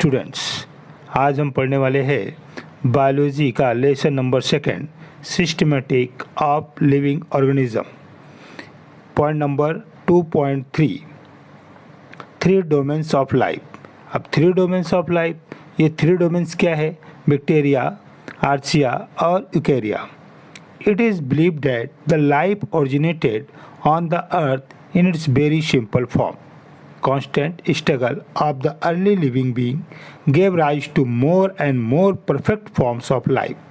Students, आज हम पढ़ने वाले हैं बायोलॉजी का lesson number 2 systematic of living organism. Point number 2.3 3 domains of life. अब 3 डोमेन्स ऑफ लाइफ, ये 3 डोमेन्स क्या है? बैक्टीरिया, आर्चिया और Eukarya. It is believed that the life originated on the earth in its very simple form. Constant struggle of the early living being gave rise to more and more perfect forms of life.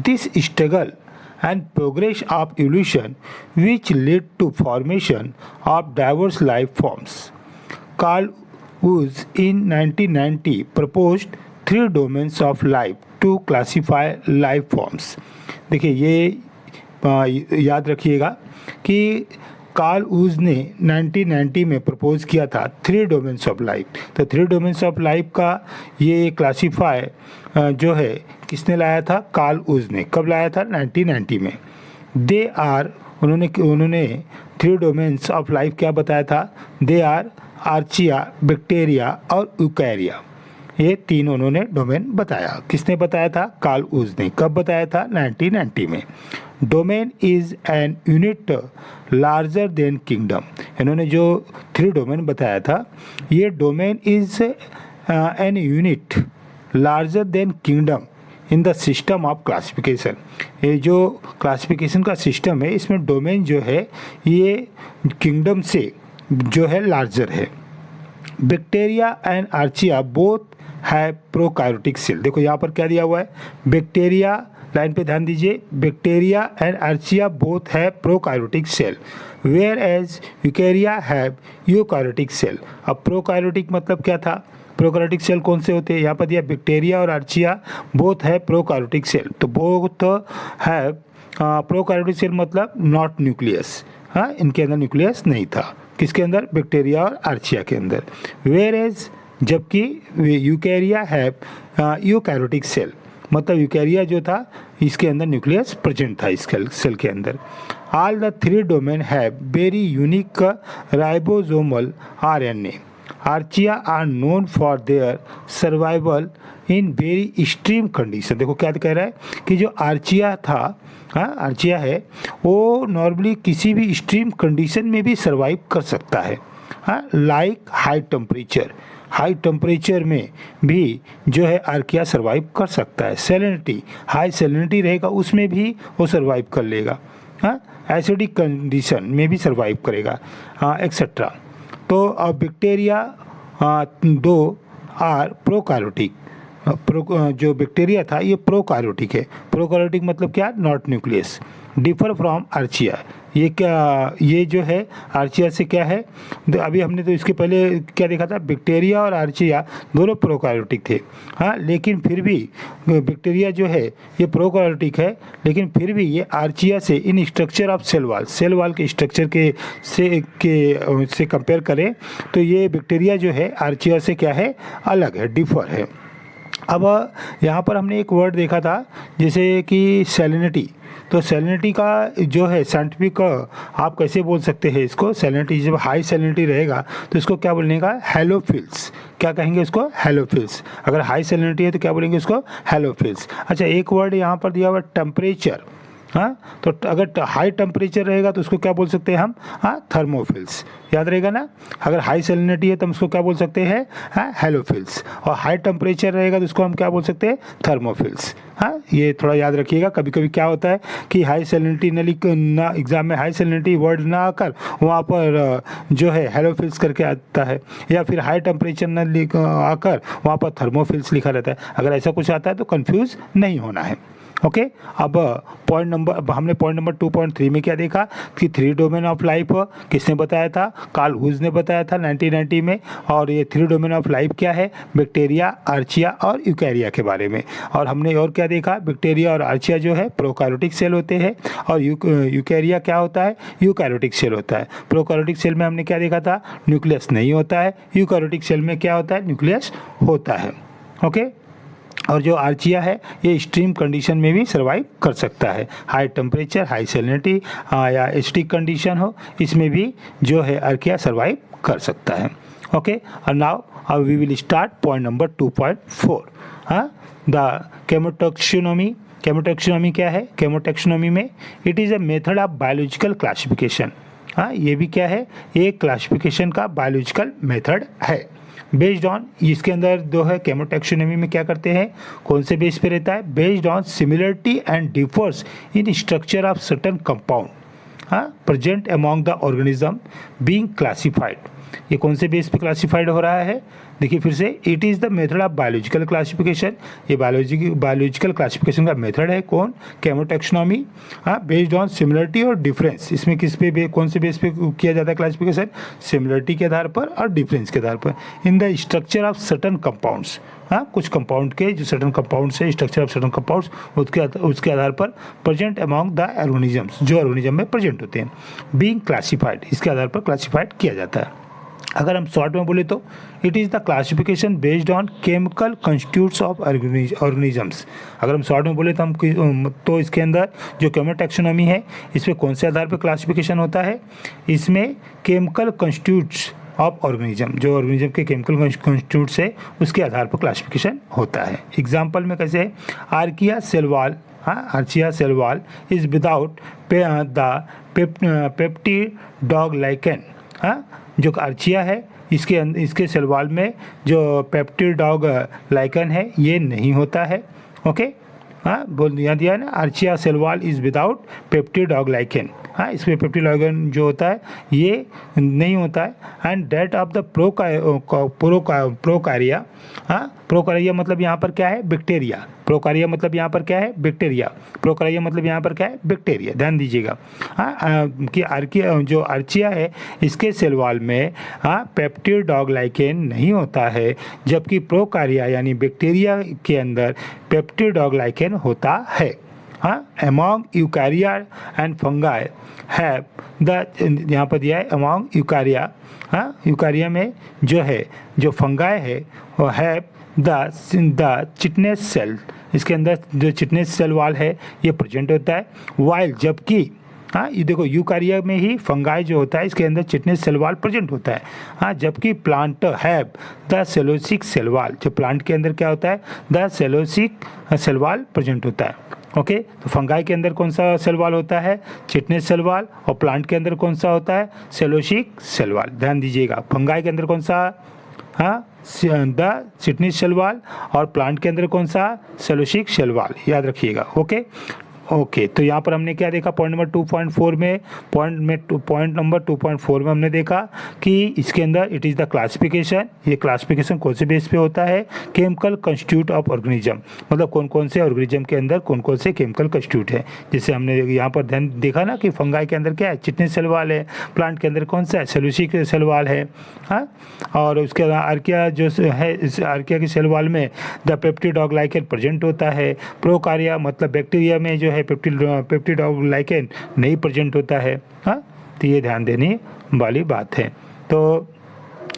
This struggle and progress of evolution which led to formation of diverse life forms. Carl Woese in 1990 proposed 3 domains of life to classify life forms. देखिए ये याद रखिएगा कि Karl whose ने 1990 में propose किया था 3 domains of life. तो 3 डोमेन्स ऑफ लाइफ का ये क्लासीफाई जो है किसने लाया था? कार्ल वूज ने। कब लाया था? 1990 में। दे आर उन्होंने 3 डोमेन्स ऑफ लाइफ क्या बताया था? दे आर आर्चिया, बैक्टीरिया और यूकेरिया। ये 3 उन्होंने डोमेन बताया। किसने बताया था? कार्ल वूज ने। कब बताया था? 1990 में। Domain is an unit larger than kingdom. इन्होंने जो 3 डोमेन बताया था, ये domain is an unit larger than kingdom in the system of classification. ये जो क्लासिफिकेशन का सिस्टम है, इसमें डोमेन जो है ये किंगडम से जो है लार्जर है। बैक्टीरिया एंड आर्चिया बोथ है प्रोकार्योटिक सेल। देखो यहाँ पर क्या दिया हुआ है? बैक्टीरिया, लाइन पे ध्यान दीजिए, बैक्टीरिया एंड आर्चिया बोथ है prokaryotic cell, whereas eukarya have eukaryotic cell. अब प्रोकार्योटिक मतलब क्या था? प्रोकार्योटिक सेल कौन से होते हैं? यहाँ पर दिया बैक्टीरिया और आर्चिया बोथ है प्रोकार्योटिक सेल। तो बोथ है प्रोकार्योटिक सेल मतलब नॉट न्यूक्लियस। हाँ, इनके अंदर न्यूक्लियस नहीं था। किसके अंदर? बैक्टीरिया और आर्चिया के अंदर। वेयर एज जबकि यूकेरिया है यूकैरियोटिक सेल, मतलब यूकेरिया जो था इसके अंदर न्यूक्लियस प्रेजेंट था इस सेल के अंदर। All the 3 domain have very unique ribosomal RNA. Archaea are known for their survival in very extreme condition. देखो क्या कह रहा है कि जो आर्चिया था, आर्चिया है, वो नॉर्मली किसी भी एक्सट्रीम कंडीशन में भी सर्वाइव कर सकता है। Like high temperature, high temperature में भी जो है आर्किया सर्वाइव कर सकता है। सैलिनिटी, हाई सैलिनिटी रहेगा उसमें भी वो सर्वाइव कर लेगा। एसिडिक कंडीशन में भी सर्वाइव करेगा, एक्सेट्रा। तो अब बैक्टीरिया 2 आर प्रोकार्योटिक। जो बैक्टीरिया था ये प्रोकार्योटिक है। प्रोकार्योटिक मतलब क्या? Not nucleus. Differ from archaea. ये क्या, ये जो है आर्चिया से क्या है? अभी हमने तो इसके पहले क्या देखा था? बैक्टीरिया और आर्चिया दोनों प्रोकार्योटिक थे। हाँ, लेकिन फिर भी बैक्टीरिया जो है ये प्रोकार्योटिक है, लेकिन फिर भी ये आर्चिया से इन स्ट्रक्चर ऑफ सेल वाल के स्ट्रक्चर से कंपेयर करें तो ये बैक्टीरिया जो है आर्चिया से क्या है? अलग है, डिफर है। अब यहाँ पर हमने एक वर्ड देखा था जैसे कि सैलिनिटी। तो सैलिनिटी का जो है साइंटिफिक आप कैसे बोल सकते हैं इसको? सैलिनिटी जब हाई सैलिनिटी रहेगा तो इसको क्या बोलने का? हैलोफिल्स। क्या कहेंगे उसको? हैलोफिल्स। अगर हाई सैलिनिटी है तो क्या बोलेंगे उसको? हैलोफिल्स। अच्छा, एक वर्ड यहाँ पर दिया हुआ टेम्परेचर। हाँ, तो अगर हाई टेम्परेचर रहेगा तो उसको क्या बोल सकते हैं हम? थर्मोफिल्स। याद रहेगा ना? अगर हाई सैलिनिटी है तो हम उसको क्या बोल सकते हैं? हैलोफिल्स। और हाई टेम्परेचर रहेगा तो उसको हम क्या बोल सकते हैं? थर्मोफिल्स। हाँ, ये थोड़ा याद रखिएगा। कभी कभी क्या होता है कि हाई सैलिनिटी ना एग्जाम में हाई सैलिनिटी वर्ड ना आकर वहाँ पर जो है हैलोफिल्स करके आता है, या फिर हाई टेम्परेचर न आकर वहाँ पर थर्मोफिल्स लिखा रहता है। अगर ऐसा कुछ आता है तो कंफ्यूज नहीं होना है। ओके, अब हमने पॉइंट नंबर 2.3 में क्या देखा कि 3 डोमेन ऑफ लाइफ किसने बताया था? कार्ल वूज ने बताया था 1990 में। और ये 3 डोमेन ऑफ लाइफ क्या है? बैक्टीरिया, आर्चिया और यूकेरिया के बारे में। और हमने और क्या देखा? बैक्टीरिया और आर्चिया जो है प्रोकार्योटिक सेल होते हैं और यूकेरिया क्या होता है? यूकैरियोटिक सेल होता है। प्रोकार्योटिक सेल में हमने क्या देखा था? न्यूक्लियस नहीं होता है। यूकैरियोटिक सेल में क्या होता है? न्यूक्लियस होता है। ओके, और जो आर्चिया है ये एक्सट्रीम कंडीशन में भी सर्वाइव कर सकता है। हाई टेम्परेचर, हाई सैलिनिटी या एसिडिक कंडीशन हो, इसमें भी जो है आर्किया सर्वाइव कर सकता है। Okay, and now we will start point number 2.4. The chemotaxonomy. chemotaxonomy क्या है? chemotaxonomy में it is a method of biological classification. ये भी क्या है? ये क्लासिफिकेशन का बायोलॉजिकल मेथड है बेस्ड ऑन, इसके अंदर दो है chemotaxonomy में क्या करते हैं, कौन से बेस पे रहता है, based on similarity and differs in structure of certain compound present among the organism being classified. ये कौन से बेस पे क्लासिफाइड हो रहा है? देखिए फिर से, it is the method of biological classification. ये बायोलॉजिकल क्लासिफिकेशन का मेथड है कौन? chemotaxonomy. बेस्ड ऑन सिमिलरिटी और डिफरेंस. इसमें किस पे कौन से बेस पे किया जाता है क्लासिफिकेशन? सिमिलरिटी के आधार पर और डिफरेंस के आधार पर in the structure of certain compounds. कुछ कंपाउंड के जो सर्टन कंपाउंड्स है, स्ट्रक्चर ऑफ सर्टन कंपाउंड्स, उसके आधार पर प्रेजेंट अमॉन्ग द ऑर्गेनिजम्स, जो ऑर्गेनिज्म में प्रेजेंट होते हैं, बीइंग क्लासिफाइड, इसके आधार पर क्लासिफाइड किया जाता है. अगर हम शॉर्ट में बोले तो it is the classification based on chemical constitutes of organisms. अगर हम शॉर्ट में बोले तो तो इसके अंदर जो chemotaxonomy है, इस पर कौन से आधार पर क्लासिफिकेशन होता है? इसमें केमिकल कंस्टिट्यूट्स ऑफ ऑर्गेनिज्म, जो ऑर्गेनिज्म के केमिकल कंस्टिट्यूट्स है उसके आधार पर क्लासिफिकेशन होता है. एग्जाम्पल में कैसे है? Archaea cell wall. Archaea cell wall is without the peptidoglycan. जो आर्चिया है इसके सेल वॉल में जो पेप्टिड डॉग लाइकन है ये नहीं होता है. ओके, बोल याद दिया ना, archaea cell wall is without peptidoglycan. इसमें पेप्टिड लाइकन जो होता है ये नहीं होता है. And that of the prokarya. Prokarya मतलब यहाँ पर क्या है? बैक्टीरिया. प्रोकारिया मतलब यहाँ पर क्या है? बैक्टीरिया. प्रोकारिया मतलब यहाँ पर क्या है? बैक्टीरिया. ध्यान दीजिएगा कि जो आर्चिया है इसके सेल वॉल में पेप्टिड डॉग लाइकेन नहीं होता है, जबकि प्रोकारिया यानी बैक्टीरिया के अंदर पेप्टिड डॉग लाइकेन होता है. among eukarya and fungi have the, यहाँ पर दिया है among eukarya. यूकारिया में जो है, जो फंगाई है वो हैव द चिटनेस सेल. इसके अंदर जो चिटनेस सेल वाल है ये प्रेजेंट होता है. वाइल जबकि ये देखो यूकारिया में ही फंगाई जो होता है इसके अंदर चिटनेस सेल वाल प्रेजेंट होता है. जबकि plant have the cellulosic cell wall. जो प्लांट के अंदर क्या होता है? The cellulosic cell wall present होता है. ओके, तो फंगाई के अंदर कौन सा सेल वाल होता है? Chitnis cell wall. और प्लांट के अंदर कौन सा होता है? सेलोसिक सेल वाल. ध्यान दीजिएगा, फंगाई के अंदर कौन सा? The Chitnis cell wall. और प्लांट के अंदर कौन सा? सेलोसिक सेल वाल. याद रखिएगा. ओके, तो यहाँ पर हमने क्या देखा? पॉइंट नंबर 2.4 में पॉइंट नंबर 2.4 में हमने देखा कि इसके अंदर इट इज़ द क्लासिफिकेशन. ये क्लासिफिकेशन कौन से बेस पे होता है? Chemical constitute of organism. मतलब कौन कौन से ऑर्गेनिज्म के अंदर कौन कौन से केमिकल कंस्टिट्यूट है. जैसे हमने यहाँ पर ध्यान देखा ना कि फंगाई के अंदर क्या है? चिटनेस सेल वाल है. प्लांट के अंदर कौन सा है? सेलुसिक सेल वाल है. और उसके अलावा आर्किया जो है, इस आर्किया की सेल वाल में the peptide dog lichen present होता है. प्रोकारिया मतलब बैक्टीरिया में जो है पेप्टिड डॉग लाइकेन नहीं प्रेजेंट होता है. तो ये ध्यान देने वाली बात है. तो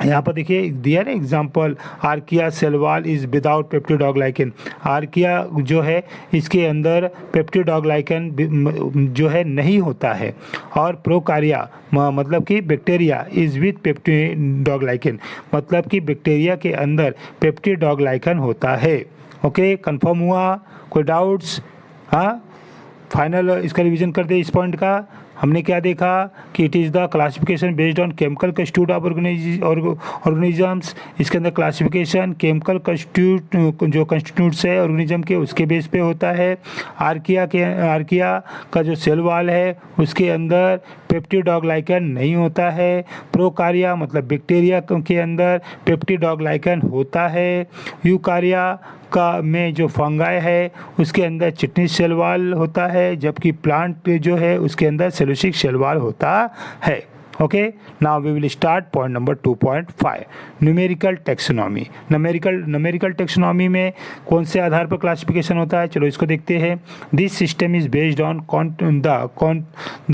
यहाँ पर देखिए दिया ना example, archaea cell wall is without peptidoglycan. Archaea जो है इसके अंदर पेप्टिड डॉग लाइकेन जो है नहीं होता है. और प्रोकारिया मतलब कि bacteria is with peptidoglycan, मतलब कि बैक्टीरिया के अंदर पेप्टिड डॉग लाइकेन होता है. ओके, कंफर्म हुआ? कोई डाउट्स? फाइनल इसका रिवीजन कर दे. इस पॉइंट का हमने क्या देखा कि it is the classification based on chemical constitute of organisms. इसके अंदर क्लासिफिकेशन केमिकल कंस्टिट्यूट जो कंस्टिट्यूट्स है ऑर्गेनिज्म के उसके बेस पे होता है. आर्किया का जो सेल वाल है उसके अंदर पेप्टिड डॉग लाइकेन नहीं होता है. प्रोकारिया मतलब बैक्टीरिया के अंदर पेप्टिड डॉग लाइकेन होता है. यूकारिया का में जो फंगाई है उसके अंदर चिटनेस सेल वाल होता है, जबकि प्लांट जो है उसके अंदर सेलुसिक सेल वाल होता है. Okay, now we will start point number 2.5 numerical taxonomy. Numerical taxonomy में कौन से आधार पर क्लासिफिकेशन होता है? चलो इसको देखते हैं. This system is based on the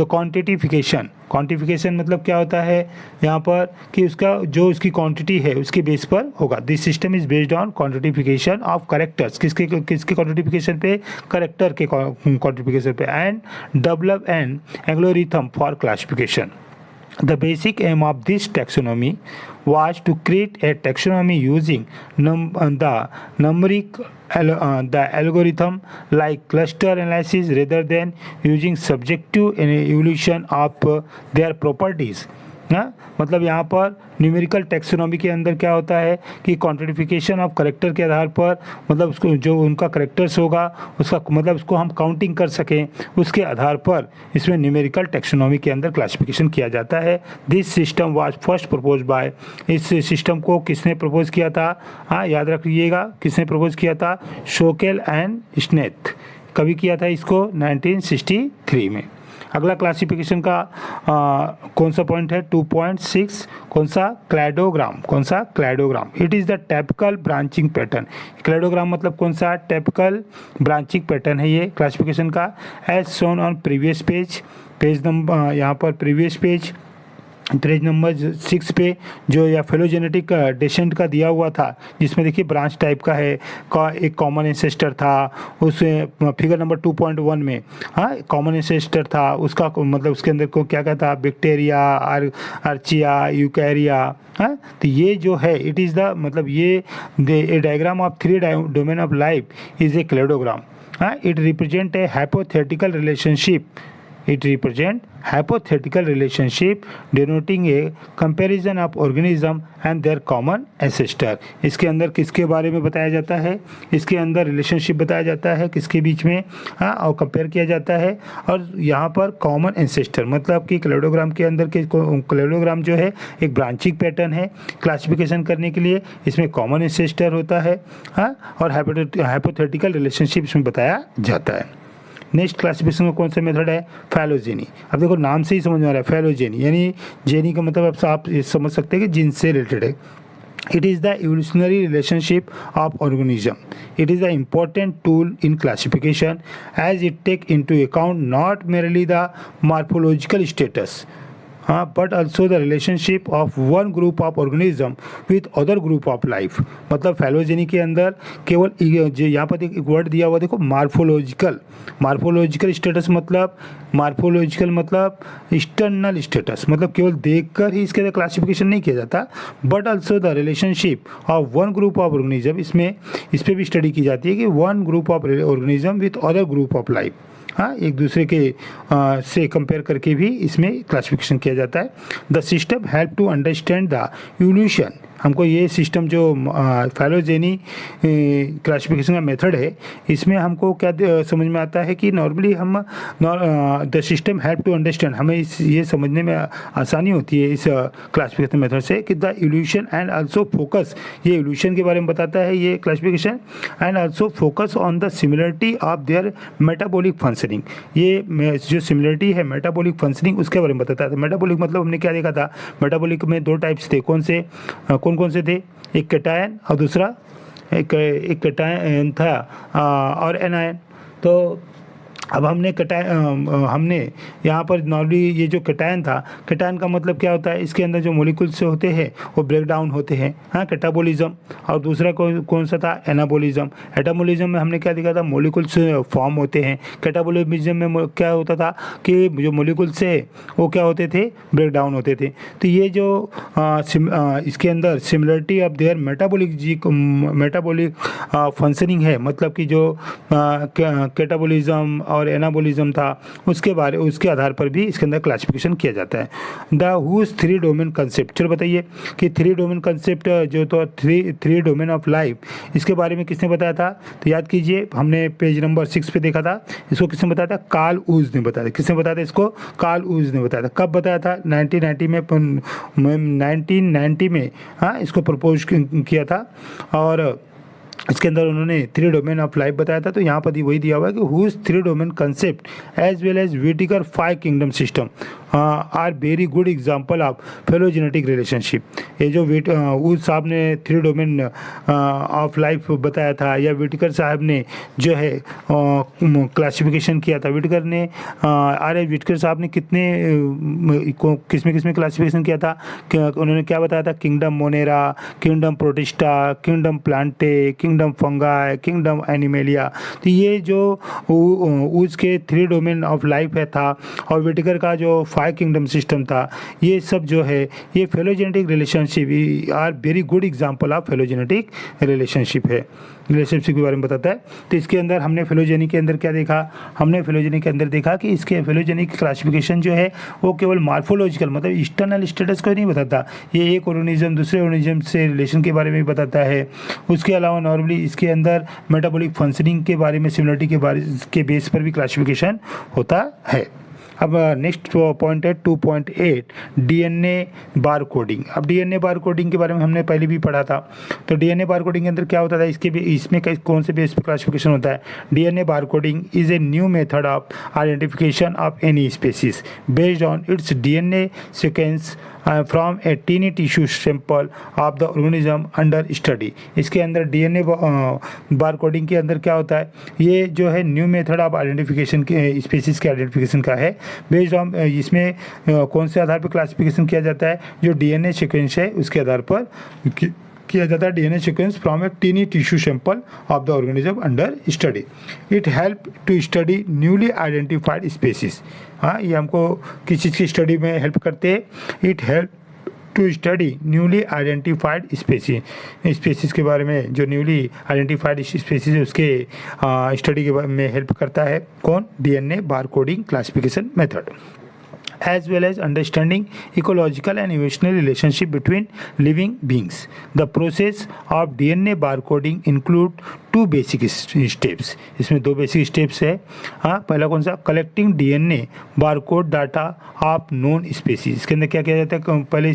quantification. Quantification मतलब क्या होता है यहाँ पर कि उसका जो उसकी क्वांटिटी है उसके बेस पर होगा. This system is based on quantification of characters. किसके क्वांटिफिकेशन पे? करेक्टर के क्वांटिफिकेशन पे. And develop an algorithm for classification. The basic aim of this taxonomy was to create a taxonomy using the algorithm like cluster analysis rather than using subjective evaluation of their properties. हाँ, मतलब यहाँ पर numerical taxonomy के अंदर क्या होता है कि क्वांटिफिकेशन ऑफ करेक्टर के आधार पर, मतलब उसको जो उनका करेक्टर्स होगा उसका मतलब उसको हम काउंटिंग कर सकें, उसके आधार पर इसमें न्यूमेरिकल टेक्सोनॉमी के अंदर क्लासिफिकेशन किया जाता है। This system was first propose by, इस सिस्टम को किसने प्रपोज किया था? हाँ, याद रखिएगा किसने प्रपोज किया था? शोकेल एंड स्नेथ। कभी किया था इसको? 1963 में। अगला क्लासिफिकेशन का कौन सा पॉइंट है? 2.6। कौन सा? क्लैडोग्राम। कौन सा? Cladogram. It is the typical branching pattern. Cladogram मतलब कौन सा? टाइपिकल ब्रांचिंग पैटर्न है ये क्लासिफिकेशन का। As shown on previous page number, यहाँ पर प्रीवियस पेज नंबर 6 पे जो या फेलोजेनेटिक डेसेंट का दिया हुआ था, जिसमें देखिए ब्रांच टाइप का है, एक कॉमन एंसेस्टर था उस फिगर नंबर 2.1 में। हाँ, कॉमन एंसेस्टर था उसका, मतलब उसके अंदर को क्या कहता? Bacteria, archaea, eukarya. हाँ, तो ये जो है इट इज़ द मतलब ये diagram of 3 domain of life is a cladogram. हाँ, it represent a hypothetical relationship. It represent hypothetical relationship denoting a comparison of organism and their common ancestor। इसके अंदर किसके बारे में बताया जाता है? इसके अंदर रिलेशनशिप बताया जाता है किसके बीच में? हाँ, और कंपेयर किया जाता है। और यहाँ पर कॉमन एंसेस्टर मतलब कि क्लेडोग्राम के अंदर के क्लेडोग्राम जो है एक ब्रांचिंग पैटर्न है क्लासिफिकेशन करने के लिए, इसमें कॉमन एंसेस्टर होता है। हाँ, और हाइपोथेटिकल रिलेशनशिप इसमें बताया जाता है। नेक्स्ट क्लासिफिकेशन में कौन सा मेथड है? फैलोजेनी। अब देखो नाम से ही समझ में आ रहा है फैलोजेनी, यानी जेनी का मतलब आप समझ सकते हैं कि जिन से रिलेटेड है। It is the evolutionary relationship of organism. It is an important tool in classification as it take into account not merely the morphological status, but also the relationship of one group of organism with other group of life। मतलब फैलोजेनी के अंदर केवल यहाँ पर एक word दिया हुआ देखो, मार्फोलॉजिकल स्टेटस मतलब एक्सटर्नल स्टेटस, मतलब केवल देखकर ही इसके अंदर क्लासिफिकेशन नहीं किया जाता, but also the relationship of one group of organism. इसमें इस पर भी स्टडी की जाती है कि one group of organism with other group of life. हाँ, एक दूसरे के से कंपेयर करके भी इसमें क्लासिफिकेशन किया जाता है। The system help to understand the evolution. हमको ये सिस्टम जो फैलोजेनी क्लासिफिकेशन का मेथड है, इसमें हमको क्या समझ में आता है कि नॉर्मली हम the system help to understand, हमें ये समझने में आसानी होती है इस क्लासिफिकेशन मेथड से कि the evolution and also focus, ये इवोल्यूशन के बारे में बताता है ये classification, and also focus on the similarity of their metabolic functioning. ये जो सिमिलरिटी है मेटाबॉलिक फंक्शनिंग उसके बारे में बताता है। मेटाबॉलिक मतलब हमने क्या देखा था? मेटाबॉलिक में 2 टाइप्स थे। कौन कौन से थे? एक कैटायन और दूसरा एक कैटायन था और एनायन। तो अब हमने हमने यहाँ पर नॉर्मली ये जो कैटायन था, कैटायन का मतलब क्या होता है? इसके अंदर जो मॉलिक्यूल्स होते हैं वो ब्रेक डाउन होते हैं। हाँ, कैटाबोलिज्म। और दूसरा कौन सा था? एनाबोलिज्म। एटाबोलिज्म में हमने क्या देखा था? मॉलिक्यूल्स फॉर्म होते हैं। कैटाबोलिज्म में क्या होता था कि जो मॉलिक्यूल्स है वो क्या होते थे? ब्रेक डाउन होते थे। तो ये जो इसके अंदर similarity of their metabolic functioning है, मतलब कि जो कैटाबोलिज्म और एनाबोलिज्म था उसके आधार पर भी इसके अंदर क्लासिफिकेशन किया जाता है। The whose 3 domain concept. चलो बताइए कि 3 डोमेन कंसेप्ट जो तो 3 डोमेन ऑफ लाइफ, इसके बारे में किसने बताया था? तो याद कीजिए, हमने पेज नंबर 6 पे देखा था। इसको किसने बताया था? कार्ल ऊज ने बताया था। किसने बताया था इसको? कार्ल ऊज ने बताया था। कब बताया था? 1990 में हाँ, इसको प्रपोज किया था। और इसके अंदर उन्होंने 3 डोमेन ऑफ लाइफ बताया था। तो यहाँ पर वही दिया हुआ है कि whose 3 domain concept as well as Whittaker 5 kingdom system are very good example of phylogenetic relationship. ये जो उस साहब ने 3 डोमेन ऑफ लाइफ बताया था, या व्हिटेकर साहब ने जो है क्लासिफिकेशन किया था। व्हिटेकर साहब ने किसमें क्लासिफिकेशन किया था? उन्होंने क्या बताया था? Kingdom Monera, kingdom protista, kingdom Plantae, kingdom kingdom fungi, kingdom animalia. तो ये जो उसके 3 डोमेन ऑफ लाइफ है था, और विटेकर का जो 5 किंगडम सिस्टम था, ये सब जो है ये phylogenetic relationship are very good example of phylogenetic relationship है, रिलेशनशिप के बारे में बताता है। तो इसके अंदर हमने फिलोजेनी के अंदर क्या देखा, हमने फिलोजेनी के अंदर देखा कि इसके फिलोजेनिक क्लासिफिकेशन जो है वो केवल मार्फोलॉजिकल मतलब एक्सटर्नल स्टेटस को नहीं बताता, ये एक ऑर्गेनिज्म दूसरे ऑर्गेनिज्म से रिलेशन के बारे में भी बताता है। उसके अलावा नॉर्मली इसके अंदर मेटाबॉलिक फंक्शनिंग के बारे में, सिमिलरिटी के बेस पर भी क्लासिफिकेशन होता है। अब नेक्स्ट पॉइंट है 2.8 डीएनए बार कोडिंग। अब डीएनए बार कोडिंग के बारे में हमने पहले भी पढ़ा था। तो डीएनए बार कोडिंग के अंदर क्या होता था, इसमें कौन से बेस पर क्लासिफिकेशन होता है। DNA bar coding is a new method of identification of any species based on its DNA sequence from a tiny tissue sample of the organism under study. इसके अंदर डीएनए बार कोडिंग के अंदर क्या होता है, ये जो है न्यू मेथड ऑफ आइडेंटिफिकेशन के स्पीसीज के आइडेंटिफिकेशन का है। बेस्ड ऑन इसमें कौन से आधार पर क्लासिफिकेशन किया जाता है, जो डीएनए सीक्वेंस है उसके आधार पर किया जाता है। DNA sequence from a tiny tissue sample of the organism under study. It help to study newly identified species. हाँ, ये हमको किस चीज़ की स्टडी में हेल्प करते हैं, it help to study newly identified species के बारे में, जो न्यूली आइडेंटिफाइड स्पीसीज है उसके स्टडी के बारे में हेल्प करता है। कौन, DNA bar coding classification method. As well as understanding ecological and evolutionary relationship between living beings. The process of DNA barcoding include 2 basic steps. इसमें 2 बेसिक स्टेप्स है। हाँ, पहला कौन सा, collecting DNA barcode data of non species. इसके अंदर क्या किया जाता है, पहले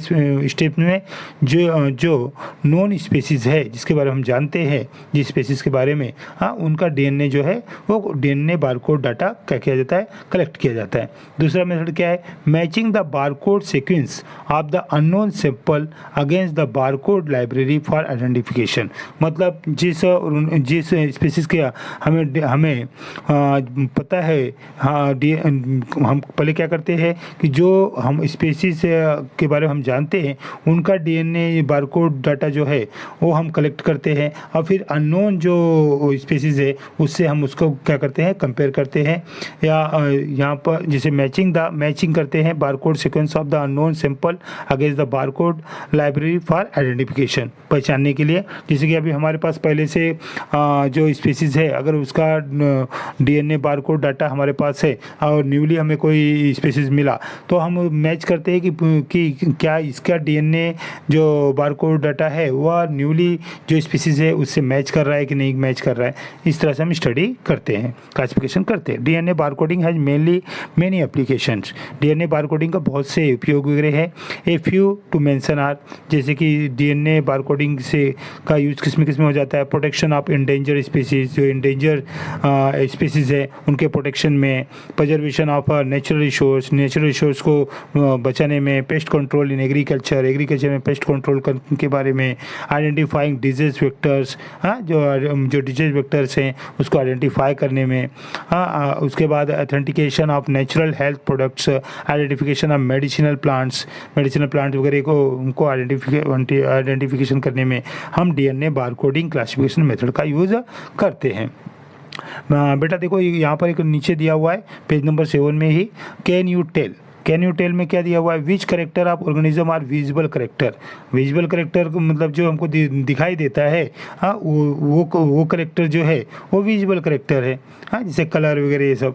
स्टेप में जो नॉन स्पीसीज है जिसके बारे में हम जानते हैं, जिस स्पीसीज के बारे में, हाँ, उनका डीएनए जो है वो डीएनए बारकोड डाटा क्या किया जाता है, कलेक्ट किया जाता है। दूसरा मेथड क्या है, matching the barcode sequence of the unknown sample against the barcode library for identification. मतलब जिस स्पीसीज के हमें पता है, हाँ, हम पहले क्या करते हैं कि जो हम स्पीसीज के बारे में हम जानते हैं उनका डीएनए बारकोड डाटा जो है वो हम कलेक्ट करते हैं, और फिर अननोन जो स्पीसीज है उससे हम उसको क्या करते हैं, कंपेयर करते हैं, या यहाँ पर जैसे मैचिंग करते हैं barcode sequence of the unknown sample against the barcode library for identification, पहचानने के लिए। जैसे कि अभी हमारे पास पहले से जो स्पीसीज है अगर उसका डीएनए बारकोड डाटा हमारे पास है और न्यूली हमें कोई स्पीसीज मिला तो हम मैच करते हैं कि क्या इसका डीएनए जो बारकोड डाटा है वह न्यूली जो स्पीसीज है उससे मैच कर रहा है कि नहीं मैच कर रहा है। इस तरह से हम स्टडी करते हैं, क्लासिफिकेशन करते हैं। DNA barcoding has many applications. DNA barcoding का बहुत से उपयोग वगैरह है। A few to mention are, जैसे कि डीएनए बारकोडिंग से का यूज किस में हो जाता है, प्रोटेक्शन ऑफ इंडेंजर स्पीसीज, जो इंडेंजर स्पीसीज है उनके प्रोटेक्शन में, प्रिजर्वेशन ऑफ नेचुरल रिसोर्स को बचाने में, पेस्ट कंट्रोल इन एग्रीकल्चर में पेस्ट कंट्रोल के बारे में, आइडेंटिफाइंग डिजीज वेक्टर्स, हाँ, जो डिजीज वेक्टर्स हैं उसको आइडेंटिफाई करने में, हाँ, उसके बाद authentication of natural health products, identification of medicinal plants वगैरह को उनको आइडेंटिफिकेशन करने में हम डीएनए बारकोडिंग क्लासिफिकेशन मेथड का यूज़ करते हैं। बेटा देखो यहाँ पर एक नीचे दिया हुआ है पेज नंबर 7 में ही, कैन यू टेल में क्या दिया हुआ है, which character of organism are visible character मतलब जो हमको दिखाई देता है, हाँ, वो करेक्टर जो है वो विजिबल करेक्टर है, हाँ, जैसे कलर वगैरह ये सब।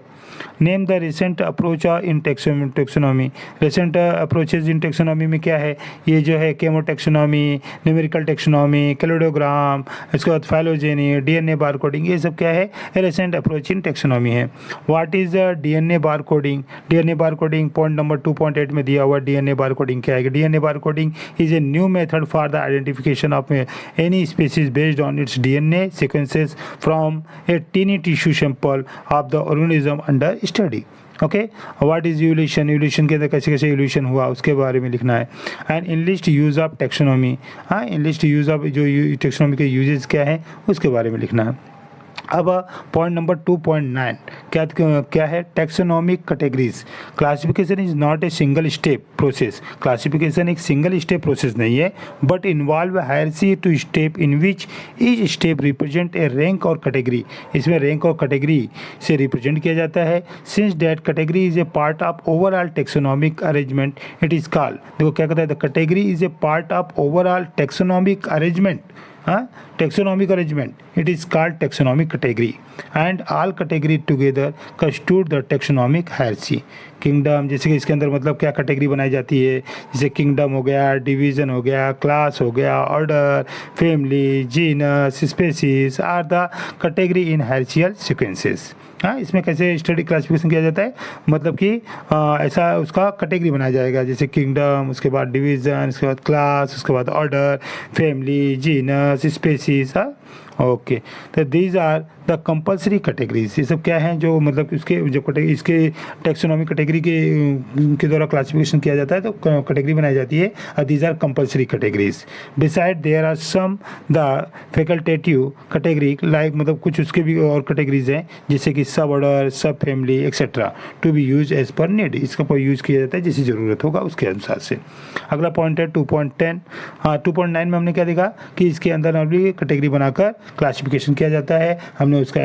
Name the recent approach in taxonomy. Recent approaches in taxonomy में क्या है, ये जो है केमोटेक्सोनॉमी, न्यूमेरिकल टेक्सोनॉमी, कैलेडोग्राम, इसके बाद फाइलोजेनी, डीएनए बारकोडिंग, ये सब क्या है, रिसेंट अप्रोच इन टेक्सोनॉमी है। What is DNA barcoding point number 2.8 में दिया हुआ डीएनए बारकोडिंग क्या है। DNA barcoding is a new method for the identification of any species based on its DNA sequences from a tiny tissue sample of the organism under study. Okay, what is evolution के अंदर कैसे evolution हुआ उसके बारे में लिखना है। And enlist use of taxonomy, हाँ, इनलिस्ट यूज ऑफ जो टेक्सोनॉमी के यूजेस क्या है उसके बारे में लिखना है। अब पॉइंट नंबर 2.9 क्या है? Taxonomic categories. Classification is not a single step process. Classification एक सिंगल स्टेप प्रोसेस नहीं है, but involve hierarchy to step in which each step represent a rank और कैटेगरी। इसमें रैंक और कैटेगरी से रिप्रेजेंट किया जाता है। Since that category is a part of overall taxonomic arrangement it is called, देखो क्या कहता है, the category is a part of overall taxonomic arrangement, taxonomic arrangement, it is called taxonomic category, and all category together constitute the taxonomic hierarchy. Kingdom, जैसे कि इसके अंदर मतलब क्या कैटेगरी बनाई जाती है, जैसे किंगडम हो गया, डिवीज़न हो गया, क्लास हो गया, order, family, genus, species are the category in hierarchical sequences. हाँ, इसमें कैसे स्टडी क्लासिफिकेशन किया जाता है, मतलब कि ऐसा उसका कैटेगरी बनाया जाएगा, जैसे किंगडम, उसके बाद डिवीज़न, उसके बाद क्लास, उसके बाद ऑर्डर, फैमिली, जीनस, स्पेसीज। हाँ, ओके, तो these are the compulsory categories. ये सब क्या हैं जो मतलब इसके जो इसके टैक्सोनॉमिक कैटेगरी के द्वारा क्लासिफिकेशन किया जाता है, तो कैटेगरी बनाई जाती है। These are compulsory categories. Besides there are some the facultative category, like मतलब कुछ उसके भी और कैटेगरीज हैं, जैसे कि सब ऑर्डर, सब family etcetera, to be use as per need. इसका कोई यूज़ किया जाता है जैसी ज़रूरत होगा उसके अनुसार से। अगला पॉइंट है 2.10। हाँ, 2.9 में हमने क्या देखा कि इसके अंदर नॉर्मली कैटेगरी बनाकर क्लासिफिकेशन किया जाता है। हमने उसका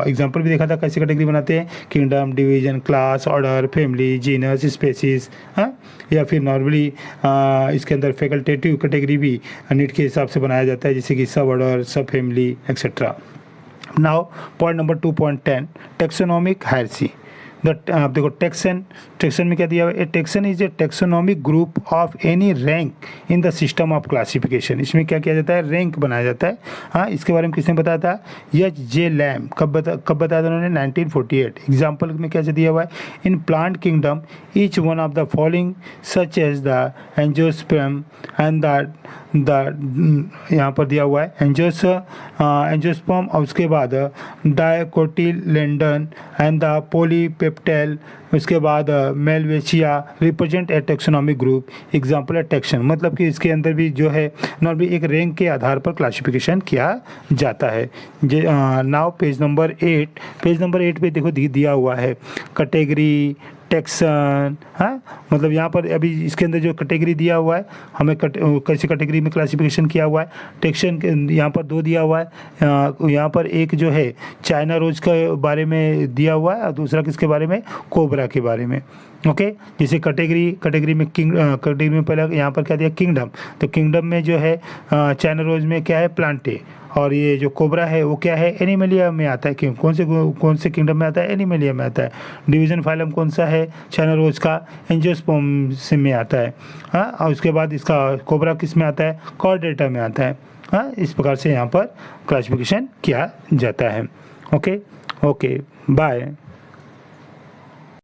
एग्जांपल भी देखा था कैसे कैटेगरी बनाते हैं, kingdom, division, class, order, family, genus, species. हाँ, या फिर नॉर्मली इसके अंदर फैकल्टेटिव कैटेगरी भी नीड के हिसाब से बनाया जाता है, जैसे कि सब ऑर्डर, सब family etcetera. Now point number 2.10, taxonomic hierarchy. आप देखो टेक्सन में क्या दिया हुआ है, taxon is a taxonomic group of any rank in the system of classification. इसमें क्या किया जाता है, रैंक बनाया जाता है। हाँ, इसके बारे में किसने बताया था, एच जे लैम। कब बताया था उन्होंने, 1948। एग्जाम्पल में क्या दिया हुआ है, in plant kingdom each one of the following such as the angiosperm and यहाँ पर दिया हुआ है एंजियोस्पर्म, और उसके बाद डायकोटिलेंडन एंड द पॉलीपेप्टाइल, उसके बाद malvaceae represent a taxonomic group. Example है टैक्सन, मतलब कि इसके अंदर भी जो है नॉर्मली एक रैंक के आधार पर क्लासिफिकेशन किया जाता है। नाउ पेज नंबर 8 पे देखो दिया हुआ है कैटेगरी, टैक्सन। हाँ, मतलब यहाँ पर अभी इसके अंदर जो कैटेगरी दिया हुआ है, हमें कैसे कैटेगरी में क्लासिफिकेशन किया हुआ है। टैक्सन यहाँ पर 2 दिया हुआ है। यहाँ पर एक जो है चाइना रोज के बारे में दिया हुआ है, और दूसरा किसके बारे में, कोबरा के बारे में। ओके, जैसे कैटेगरी में पहले यहाँ पर क्या दिया, किंगडम। तो किंगडम में जो है चाइना रोज में क्या है, प्लांटे, और ये जो कोबरा है वो क्या है, एनिमलिया में आता है। क्यों, कौन से किंगडम में आता है, एनिमलिया में आता है। डिवीजन फाइलम कौन सा है, चाइना रोज का एंजियोस्पर्म से में आता है। हाँ, और उसके बाद इसका कोबरा किस में आता है, कॉर्डेटा में आता है। हाँ, इस प्रकार से यहाँ पर क्लासिफिकेशन किया जाता है। Okay, bye.